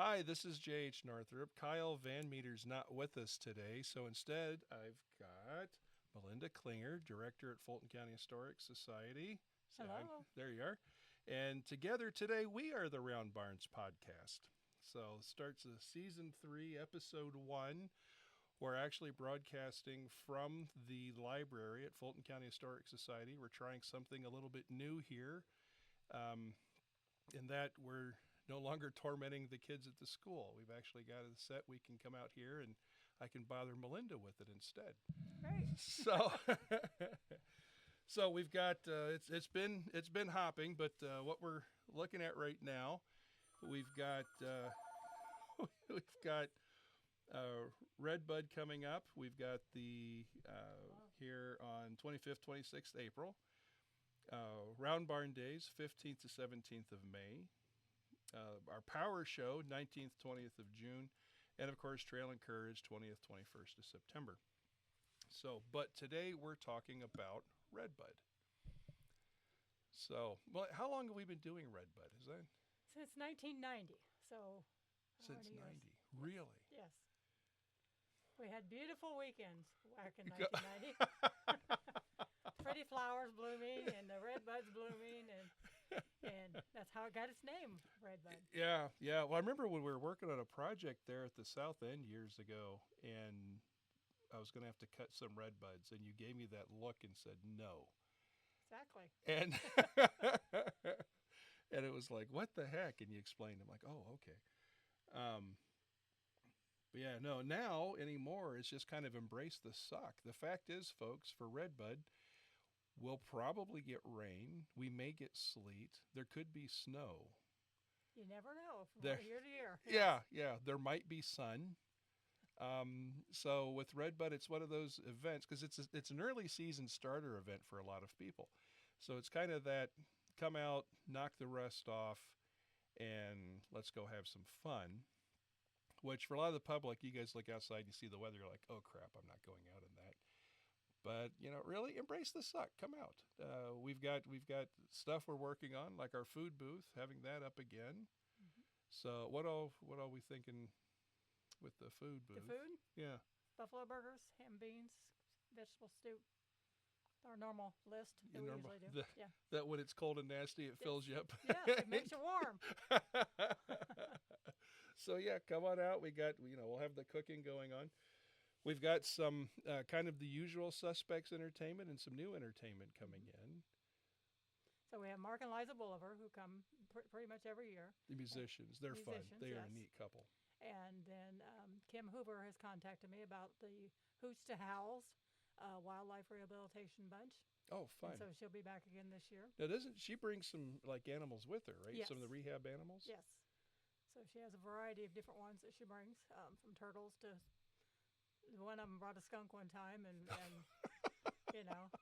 Hi, this is J.H. Northrup. Kyle Van Meter's not with us today, so instead I've got Melinda Clinger, Director at Fulton County Historic Society. Say hi. Hello. There you are. And together today we are the Round Barns Podcast. So it starts season 3, episode 1. We're actually broadcasting from the library at Fulton County Historic Society. We're trying something a little bit new here. In that we're no longer tormenting the kids at the school. We've actually got a set we can come out here and I can bother Melinda with it instead. Great. So, so we've got it's been hopping, but what we're looking at right now, we've got we've got Redbud coming up. We've got the here on 25th, 26th April. Round Barn Days, 15th to 17th of May. Our Power Show, 19th, 20th of June. And, of course, Trail and Courage, 20th, 21st of September. So, but today we're talking about Redbud. So, well, how long have we been doing Redbud? Is that? Since 1990. So, Since 90. Years. Really? Yes. We had beautiful weekends back in 1990. Pretty flowers blooming and the red buds blooming, and that's how it got its name, Redbud. Yeah. Well, I remember when we were working on a project there at the South End years ago, and I was going to have to cut some redbuds, and you gave me that look and said no. Exactly. And and it was like, what the heck? And you explained. I'm like, oh, okay. But yeah, no, now anymore, it's just kind of embrace the suck. The fact is, folks, for Redbud, we'll probably get rain. We may get sleet. There could be snow. You never know from There, year to year. yeah. There might be sun. So with Redbud, it's one of those events because it's an early season starter event for a lot of people. So it's kind of that come out, knock the rust off, and let's go have some fun. Which for a lot of the public, you guys look outside and you see the weather, you're like, oh crap, I'm not going out in that. But really embrace the suck. Come out. We've got stuff we're working on, like our food booth, having that up again. Mm-hmm. So what are we thinking with the food booth? The food? Yeah. Buffalo burgers, ham beans, vegetable stew. Our normal list that we usually do. That when it's cold and nasty, it fills you up. Yes, it makes you warm. So yeah, come on out. We'll have the cooking going on. We've got some kind of the usual suspects entertainment and some new entertainment coming in. So we have Mark and Liza Bolivar, who come pretty much every year. The musicians, they're fun. They are a neat couple. And then Kim Hoover has contacted me about the Hoots to Howls Wildlife Rehabilitation Bunch. Oh, fun. And so she'll be back again this year. Now, doesn't she bring some like animals with her, right? Yes. Some of the rehab animals? Yes. So she has a variety of different ones that she brings, from turtles to one of them brought a skunk one time, and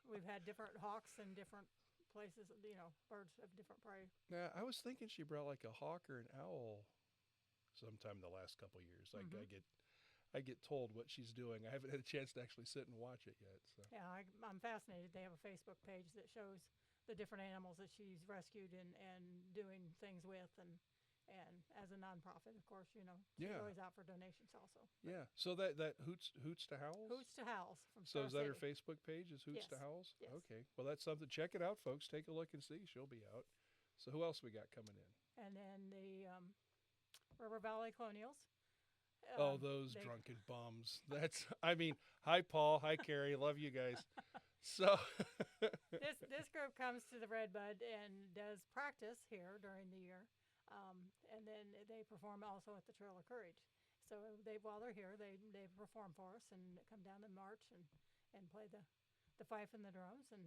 we've had different hawks in different places, birds of different prey. Now, I was thinking she brought like a hawk or an owl sometime in the last couple of years. Mm-hmm. I get told what she's doing. I haven't had a chance to actually sit and watch it yet. So. Yeah, I'm fascinated. They have a Facebook page that shows the different animals that she's rescued and doing things with, and as a nonprofit, of course, she's always out for donations also. Yeah. So that Hoots to Howls? Hoots to Howls from So Star is that her City. Facebook page? Is Hoots Yes. to Howls? Yes. Okay. Well, that's something. Check it out, folks. Take a look and see. She'll be out. So who else we got coming in? And then the River Valley Colonials. Those drunken bums. Hi, Paul. Hi, Carrie. Love you guys. So this group comes to the Redbud and does practice here during the year. And then they perform also at the Trail of Courage. So while they're here, they perform for us and come down and march and play the fife and the drums and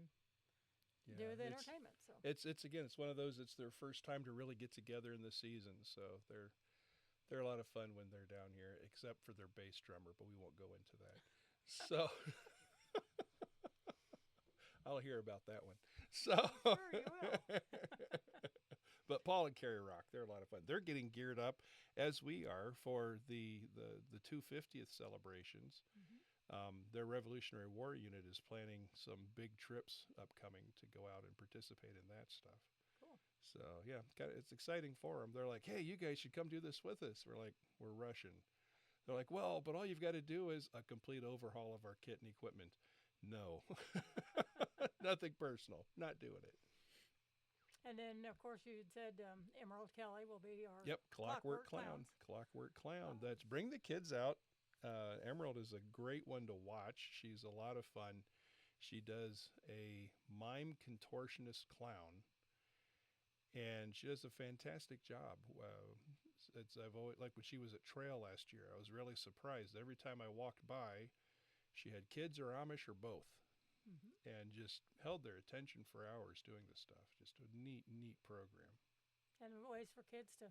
do the entertainment. So it's one of those. It's their first time to really get together in the season. So they're a lot of fun when they're down here, except for their bass drummer. But we won't go into that. So I'll hear about that one. So sure you will. But Paul and Carrie rock. They're a lot of fun. They're getting geared up, as we are, for the 250th celebrations. Mm-hmm. Their Revolutionary War unit is planning some big trips upcoming to go out and participate in that stuff. Cool. So yeah, it's exciting for them. They're like, "Hey, you guys should come do this with us." We're like, "We're Russian." They're like, "Well, but all you've got to do is a complete overhaul of our kit and equipment." No, nothing personal. Not doing it. And then, of course, you said Emerald Kelly will be our Yep, Clockwork Clowns. Clown. Clockwork Clown. Um, That's bring the kids out. Emerald is a great one to watch. She's a lot of fun. She does a mime contortionist clown, and she does a fantastic job. I've always like when she was at Trail last year. I was really surprised. Every time I walked by, she had kids or Amish or both, mhm. and just held their attention for hours doing this stuff. Just a neat, neat program. And ways for kids to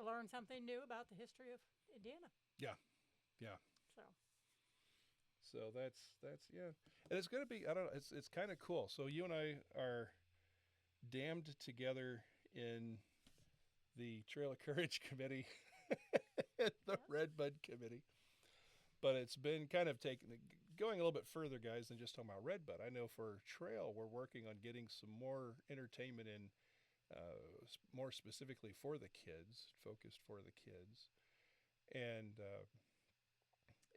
learn something new about the history of Indiana. Yeah, yeah. So, So that's yeah, and it's gonna be. I don't know. It's kind of cool. So you and I are damned together in the Trail of Courage Committee, the yes. Redbud Committee. But it's been kind of going a little bit further, guys, than just talking about Redbud. I know for Trail, we're working on getting some more entertainment in, more specifically for the kids, focused for the kids, and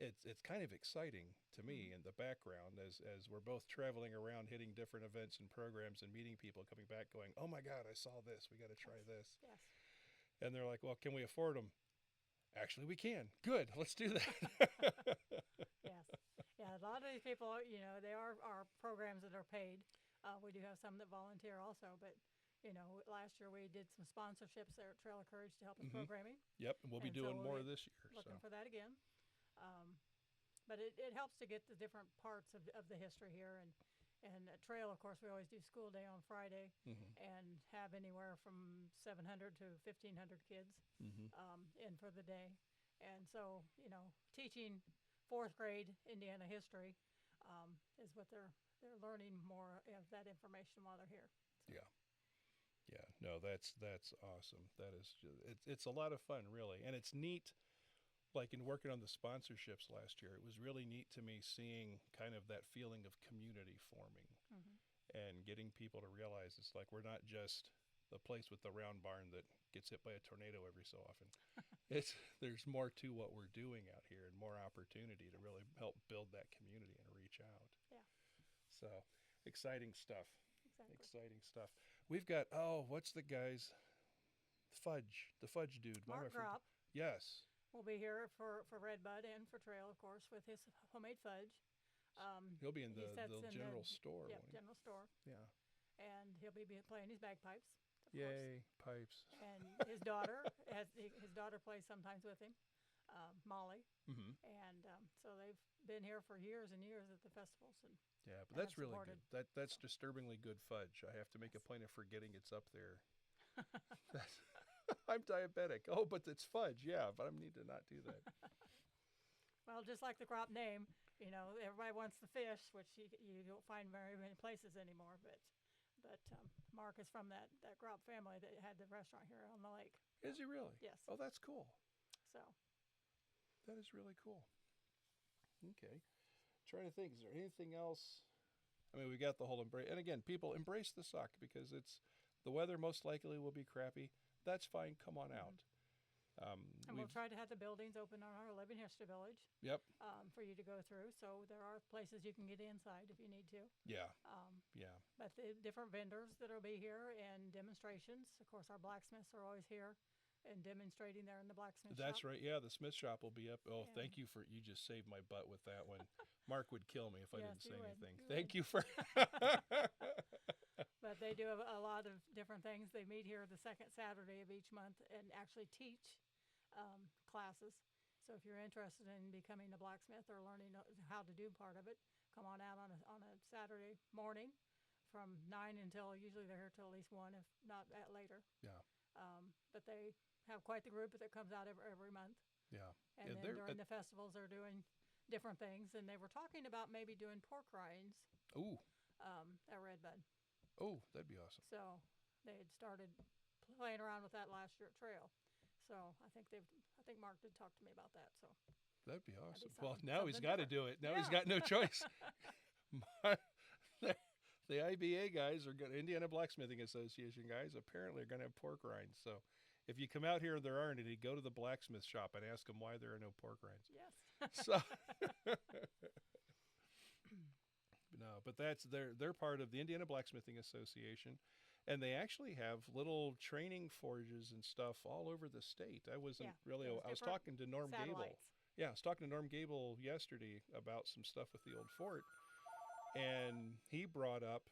it's kind of exciting to me Mm-hmm. in the background as we're both traveling around, hitting different events and programs, and meeting people, coming back, going, "Oh my God, I saw this. We got to try Yes. this." Yes. And they're like, "Well, can we afford them?" Actually, we can. Good. Let's do that. Yes. Yeah. A lot of these people, they are programs that are paid. We do have some that volunteer also, but last year we did some sponsorships there at Trail of Courage to help with Hmm. programming, Yep, and we'll be and so doing we'll more be this year. So, looking for that again. Um, but it helps to get the different parts of the history here. And at Trail, of course, we always do school day on Friday hmm and have anywhere from 700 to 1,500 kids hmm in for the day. And so, teaching fourth grade Indiana history is what they're learning more of that information while they're here. So, yeah, yeah. No, that's awesome. That is it's a lot of fun, really, and it's neat. Like in working on the sponsorships last year, it was really neat to me seeing kind of that feeling of community forming hmm and getting people to realize it's like we're not just the place with the round barn that gets hit by a tornado every so often. It's there's more to what we're doing out here and more opportunity to yes, really help build that community and reach out. yeah, So exciting stuff. exactly. Exciting stuff. We've got what's the guy's the fudge dude. Why am I Mark forget? Gropp Yes. will be here for Redbud and for Trail, of course, with his homemade fudge. He'll be in He sets the in general store, yep, won't he? general store, Yeah. and he'll be playing his bagpipes, of course. Yay, pipes. And his daughter his daughter plays sometimes with him, Molly, Hmm. and so they've been here for years and years at the festivals, Yeah, but and have that's really supported. good. That's So disturbingly good fudge. I have to make a yes, point of forgetting it's up there. That's, I'm diabetic. Oh, but it's fudge. Yeah, but I need to not do that. well, just like the crop name, everybody wants the fish, which you don't find very many places anymore. But Mark is from that Grop family that had the restaurant here on the lake. So Is he really? yes, Oh, that's cool. so That is really cool. Okay. Trying to think, is there anything else? I mean, we got the whole embrace, and again, people embrace the suck because it's the weather most likely will be crappy. That's fine. Come on out. mhm. And we'll We've try to have the buildings open on our Living History Village yep, for you to go through. So there are places you can get inside if you need to. yeah, Um, yeah, but the different vendors that'll be here and demonstrations. Of course, our blacksmiths are always here and demonstrating there in the blacksmith shop. that's right. Yeah, the Smith shop will be up. Oh, thank And you for you just saved my butt with that one. Mark would kill me if I yes, didn't you say would. anything. You Thank would. you for. But they do have a lot of different things. They meet here the second Saturday of each month and actually teach classes. So if you're interested in becoming a blacksmith or learning how to do part of it, come on out on a Saturday morning from 9 until usually they're here till at least 1, if not that later. Yeah, But they have quite the group that comes out every month. yeah, And yeah. then They're during the festivals, they're doing different things. And they were talking about maybe doing pork rinds ooh, at Redbud. oh, that'd be awesome. So they had started playing around with that last year at Trail. So I think Mark did talk to me about that. So That'd be that'd be awesome. Well, something, now he's something got to different. do it. Now he's Yeah. got no choice. Mar- there, The IBA guys are going. Indiana Blacksmithing Association guys apparently are going to have pork rinds. So if you come out here and there aren't any, go to the blacksmith shop and ask them why there are no pork rinds. Yes. So no, but they're part of the Indiana Blacksmithing Association, and they actually have little training forges and stuff all over the state. I wasn't really. I was talking to Norm Gable. Yeah, I was talking to Norm Gable yesterday about some stuff with the old fort, and he brought up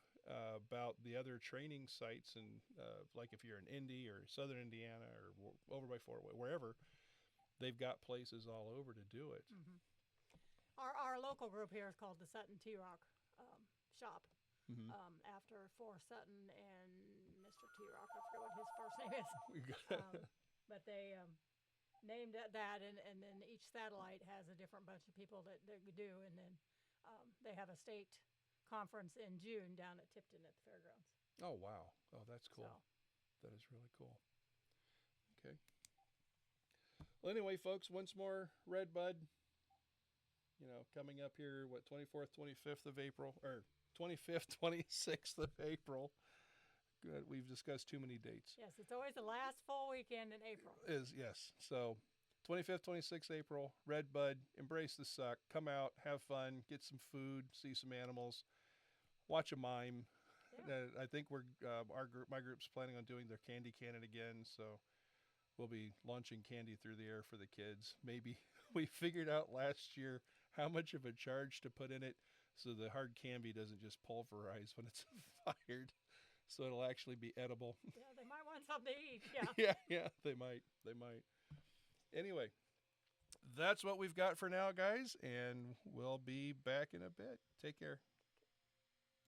about the other training sites, and like if you're in Indy or Southern Indiana or over by Fort Wayne, wherever, they've got places all over to do it. Mm-hmm. Our local group here is called the Sutton Tea Rock shop, Mm-hmm. After for Sutton and Mr. Tea Rock. I forget what his first name is. But they named it that, and then each satellite has a different bunch of people that do, and then they have a state conference in June down at Tipton at the fairgrounds. Oh, wow. Oh, that's cool. So. That is really cool. Okay. Well, anyway, folks, once more, Redbud, coming up here, 24th, 25th of April, or 25th, 26th of April. Good. We've discussed too many dates. Yes, it's always the last full weekend in April. Yes. So 25th, 26th April, Redbud, embrace the suck. Come out, have fun, get some food, see some animals, watch a mime. Yeah. I think my group's planning on doing their candy cannon again, so we'll be launching candy through the air for the kids. Maybe we figured out last year how much of a charge to put in it so the hard candy doesn't just pulverize when it's fired. So it'll actually be edible. Yeah, they might want something to eat. Yeah, they might. Anyway, that's what we've got for now, guys, and we'll be back in a bit. Take care.